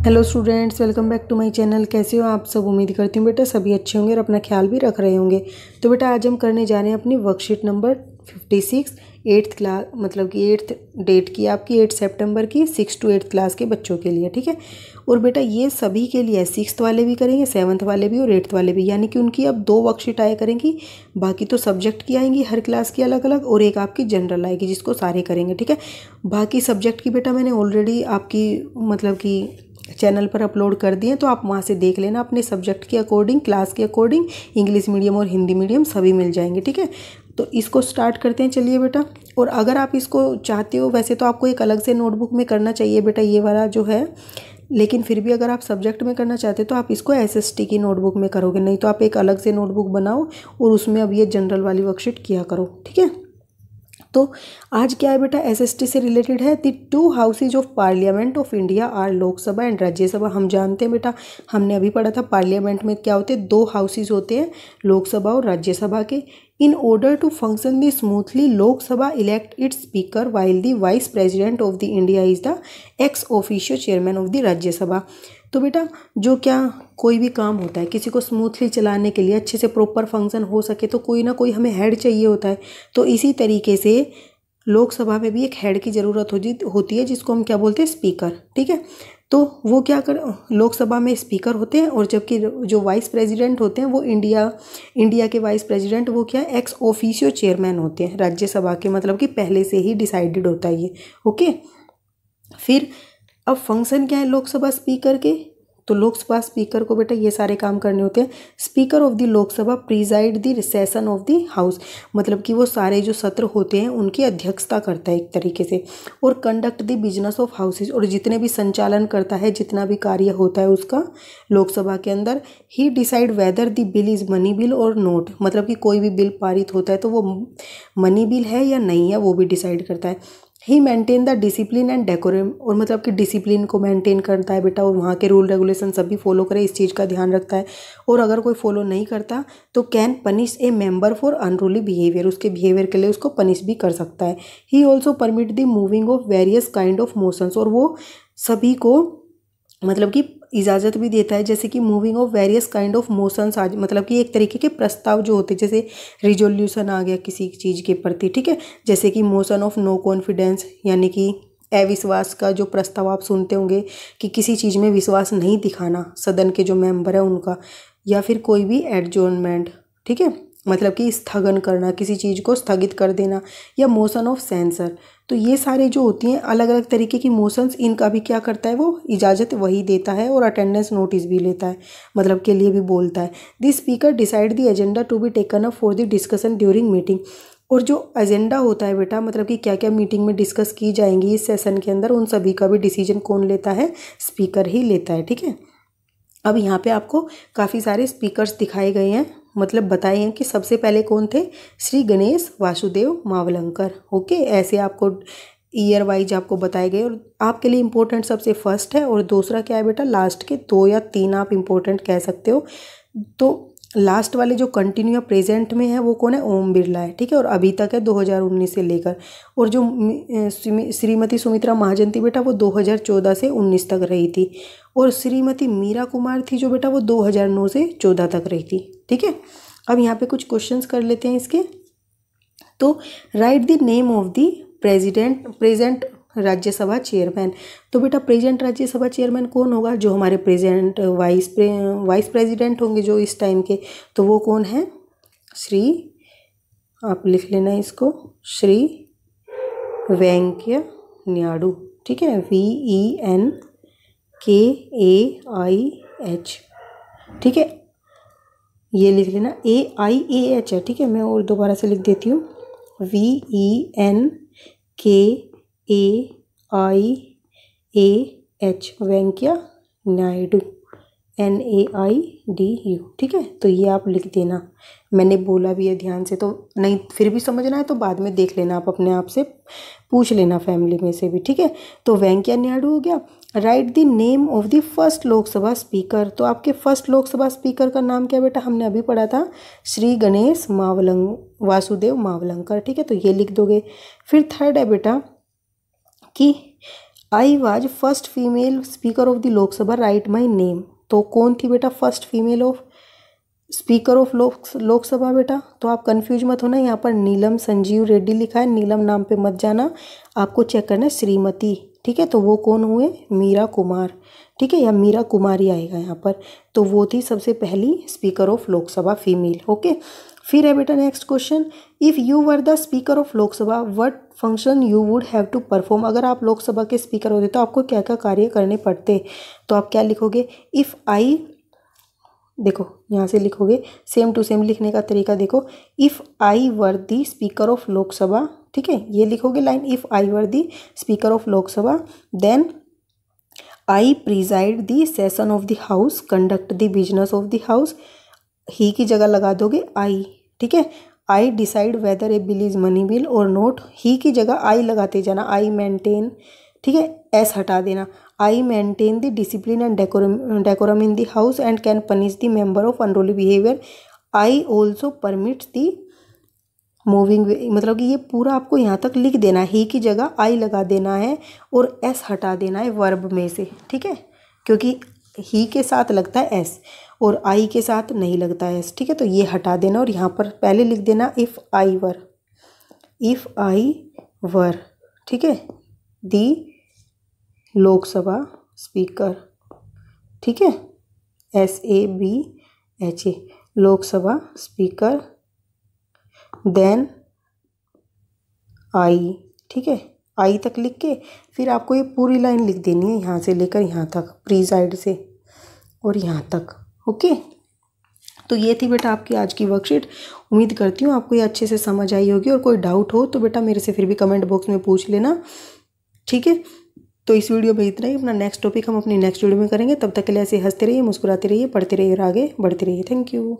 Hello students, welcome back to my channel. कैसे हो आप सब? उम्मीद करती हूँ बेटा सभी अच्छे होंगे और अपना ख्याल भी रख रहे होंगे। तो बेटा आज हम करने जा रहे हैं अपनी वर्कशीट नंबर 56 एट्थ क्लास, मतलब कि 8th डेट की, आपकी 8 सितंबर की 6 to 8th क्लास के बच्चों के लिए, ठीक है। और बेटा ये सभी के लिए 6th वाले भी करेंगे, 7th वाले भी और 8th वाले भी, यानी कि उनकी अब 2 वर्कशीट आया करेंगी। बाकी तो सब्जेक्ट की आएंगी हर क्लास की अलग अलग, और एक आपकी जनरल आएगी जिसको सारे करेंगे, ठीक है। बाकी सब्जेक्ट की बेटा मैंने ऑलरेडी आपकी मतलब कि चैनल पर अपलोड कर दिए, तो आप वहाँ से देख लेना अपने सब्जेक्ट के अकॉर्डिंग, क्लास के अकॉर्डिंग। इंग्लिश मीडियम और हिंदी मीडियम सभी मिल जाएंगे, ठीक है। तो इसको स्टार्ट करते हैं, चलिए बेटा। और अगर आप इसको चाहते हो, वैसे तो आपको एक अलग से नोटबुक में करना चाहिए बेटा ये वाला जो है, लेकिन फिर भी अगर आप सब्जेक्ट में करना चाहते हो तो आप इसको एसएसटी की नोटबुक में करोगे, नहीं तो आप एक अलग से नोटबुक बनाओ और उसमें अब ये जनरल वाली वर्कशीट किया करो, ठीक है। तो आज क्या है बेटा, एसएसटी से रिलेटेड है। The 2 houses of parliament of India are Lok Sabha and Rajya Sabha. हम जानते हैं बेटा, हमने अभी पढ़ा था पार्लियामेंट में क्या होते हैं, 2 हाउसेज होते हैं, लोकसभा और राज्यसभा के। In order to function the smoothly Lok Sabha elect its speaker while the vice president of the India is the ex officio chairman of the Rajya Sabha. तो बेटा जो क्या कोई भी काम होता है, किसी को स्मूथली चलाने के लिए, अच्छे से प्रॉपर फंक्शन हो सके, तो कोई ना कोई हमें हेड चाहिए होता है। तो इसी तरीके से लोकसभा में भी एक हेड की ज़रूरत होती है, जिसको हम क्या बोलते हैं, स्पीकर, ठीक है। तो वो क्या कर, लोकसभा में स्पीकर होते हैं, और जबकि जो वाइस प्रेसिडेंट होते हैं वो इंडिया के वाइस प्रेसिडेंट वो क्या है, एक्स ऑफिशियो चेयरमैन होते हैं राज्यसभा के, मतलब कि पहले से ही डिसाइडेड होता है ये, ओके। फिर अब फंक्शन क्या है लोकसभा स्पीकर के, तो लोकसभा स्पीकर को बेटा ये सारे काम करने होते हैं। Speaker of the Lok Sabha preside the session of the house, मतलब कि वो सारे जो सत्र होते हैं उनकी अध्यक्षता करता है एक तरीके से, और conduct the business of houses, और जितने भी संचालन करता है, जितना भी कार्य होता है उसका लोकसभा के अंदर। He decide whether the bill is money bill or not, मतलब कि कोई भी बिल पारित होता है तो वो मनी बिल है या नहीं है वो भी डिसाइड करता है। He maintain the discipline and decorum, और मतलब कि डिसिप्लिन को मेंटेन करता है बेटा, और वहाँ के रूल रेगुलेशन सभी फॉलो करे, इस चीज़ का ध्यान रखता है। और अगर कोई फॉलो नहीं करता तो can punish A member for unruly behaviour, उसके बिहेवियर के लिए उसको पनिश भी कर सकता है। He also permit the moving of various kind of motions, और वो सभी को मतलब कि इजाज़त भी देता है, जैसे कि moving of various kind of motions, आज मतलब कि एक तरीके के प्रस्ताव जो होते हैं, जैसे रिजोल्यूशन आ गया किसी चीज़ के प्रति, ठीक है। जैसे कि मोशन ऑफ नो कॉन्फिडेंस, यानी कि अविश्वास का जो प्रस्ताव आप सुनते होंगे कि किसी चीज़ में विश्वास नहीं दिखाना सदन के जो मेंबर है उनका, या फिर कोई भी एडजोर्नमेंट, ठीक है, मतलब कि स्थगन करना, किसी चीज़ को स्थगित कर देना, या मोशन ऑफ सेंसर। तो ये सारे जो होती हैं अलग अलग तरीके की मोशंस, इनका भी क्या करता है वो इजाज़त वही देता है, और अटेंडेंस नोटिस भी लेता है, मतलब के लिए भी बोलता है। The speaker decide the agenda to be taken up for the discussion during meeting, और जो एजेंडा होता है बेटा, मतलब कि क्या क्या मीटिंग में डिस्कस की जाएंगी इस सेशन के अंदर, उन सभी का भी डिसीजन कौन लेता है, स्पीकर ही लेता है, ठीक है। अब यहाँ पे आपको काफ़ी सारे स्पीकर्स दिखाए गए हैं, मतलब बताए हैं कि सबसे पहले कौन थे, श्री गणेश वासुदेव मावलंकर, ओके। ऐसे आपको ईयर वाइज आपको बताए गए, और आपके लिए इम्पोर्टेंट सबसे फर्स्ट है, और दूसरा क्या है बेटा, लास्ट के 2 या 3 आप इम्पोर्टेंट कह सकते हो। तो लास्ट वाले जो कंटिन्यू प्रेजेंट में है वो कौन है, ओम बिरला है, ठीक है, और अभी तक है 2019 से लेकर। और जो श्रीमती सुमित्रा महाजन थी बेटा, वो 2014 से 19 तक रही थी, और श्रीमती मीरा कुमार थी जो बेटा, वो 2009 से 14 तक रही थी, ठीक है। अब यहाँ पे कुछ क्वेश्चंस कर लेते हैं इसके। तो right the name of the present Rajya Sabha chairman. तो बेटा प्रेजेंट राज्यसभा चेयरमैन कौन होगा, जो हमारे प्रेजेंट वाइस प्रेसिडेंट होंगे जो इस टाइम के, तो वो कौन है, श्री, आप लिख लेना इसको, श्री वेंकैया नायडू, ठीक है, VENKAIH, ठीक है, ये लिख लेना, AIAH है, ठीक है। मैं और दोबारा से लिख देती हूँ, VENKAIAH, वेंकैया नायडू, NAIDU, ठीक है। तो ये आप लिख देना, मैंने बोला भी है ध्यान से, तो नहीं फिर भी समझना है तो बाद में देख लेना, आप अपने आप से पूछ लेना फैमिली में से भी, ठीक है। तो वेंकैया नायडू हो गया। Right the name of the first Lok Sabha speaker, तो आपके फर्स्ट लोकसभा स्पीकर का नाम क्या बेटा, हमने अभी पढ़ा था, श्री गणेश वासुदेव मावलंकर, ठीक है, तो ये लिख दोगे। फिर थर्ड है बेटा कि I was first female speaker of the Lok Sabha right my name. तो कौन थी बेटा first female of speaker of Lok Sabha बेटा? तो आप कंफ्यूज मत होना, यहाँ पर नीलम संजीव रेड्डी लिखा है, नीलम नाम पे मत जाना, आपको चेक करना है श्रीमती, ठीक है। तो वो कौन हुए? मीरा कुमार, ठीक है, या मीरा कुमारी आएगा यहाँ पर। तो वो थी सबसे पहली speaker of Lok Sabha female. Okay, फिर है बेटा next question, if you were the speaker of Lok Sabha what function you would have to perform. अगर आप लोकसभा के स्पीकर होते तो आपको क्या क्या कार्य करने पड़ते? तो आप क्या लिखोगे? इफ़ आई, देखो यहाँ से लिखोगे, सेम टू सेम लिखने का तरीका देखो, if I were the speaker of Lok Sabha, ठीक है, ये लिखोगे line, if I were the speaker of Lok Sabha then I preside the session of the house, conduct the business of the house, he की जगह लगा दोगे आई, ठीक है। I decide whether a bill is money bill or not, he की जगह आई लगाते जाना, आई मेंटेन, ठीक है, एस हटा देना, I maintain the discipline and decorum in the house and can punish the member of unruly behaviour, I also permits the moving, मतलब कि ये पूरा आपको यहाँ तक लिख देना है, ही की जगह आई लगा देना है और एस हटा देना है वर्ब में से, ठीक है, क्योंकि ही के साथ लगता है एस और आई के साथ नहीं लगता है एस, ठीक है। तो ये हटा देना और यहाँ पर पहले लिख देना इफ़ आई वर, ठीक है, दी लोकसभा स्पीकर, ठीक है, SABHA Lok Sabha speaker, then I, ठीक है, आई तक लिख के फिर आपको ये पूरी लाइन लिख देनी है यहाँ से लेकर यहाँ तक, प्रीजाइड से और यहाँ तक। ओके, तो ये थी बेटा आपकी आज की वर्कशीट। उम्मीद करती हूँ आपको ये अच्छे से समझ आई होगी, और कोई डाउट हो तो बेटा मेरे से फिर भी कमेंट बॉक्स में पूछ लेना, ठीक है। तो इस वीडियो में इतना ही, अपना नेक्स्ट टॉपिक हम अपनी नेक्स्ट वीडियो में करेंगे। तब तक के लिए ऐसे हंसते रहिए, मुस्कुराते रहिए, पढ़ते रहिए और आगे बढ़ते रहिए। Thank you.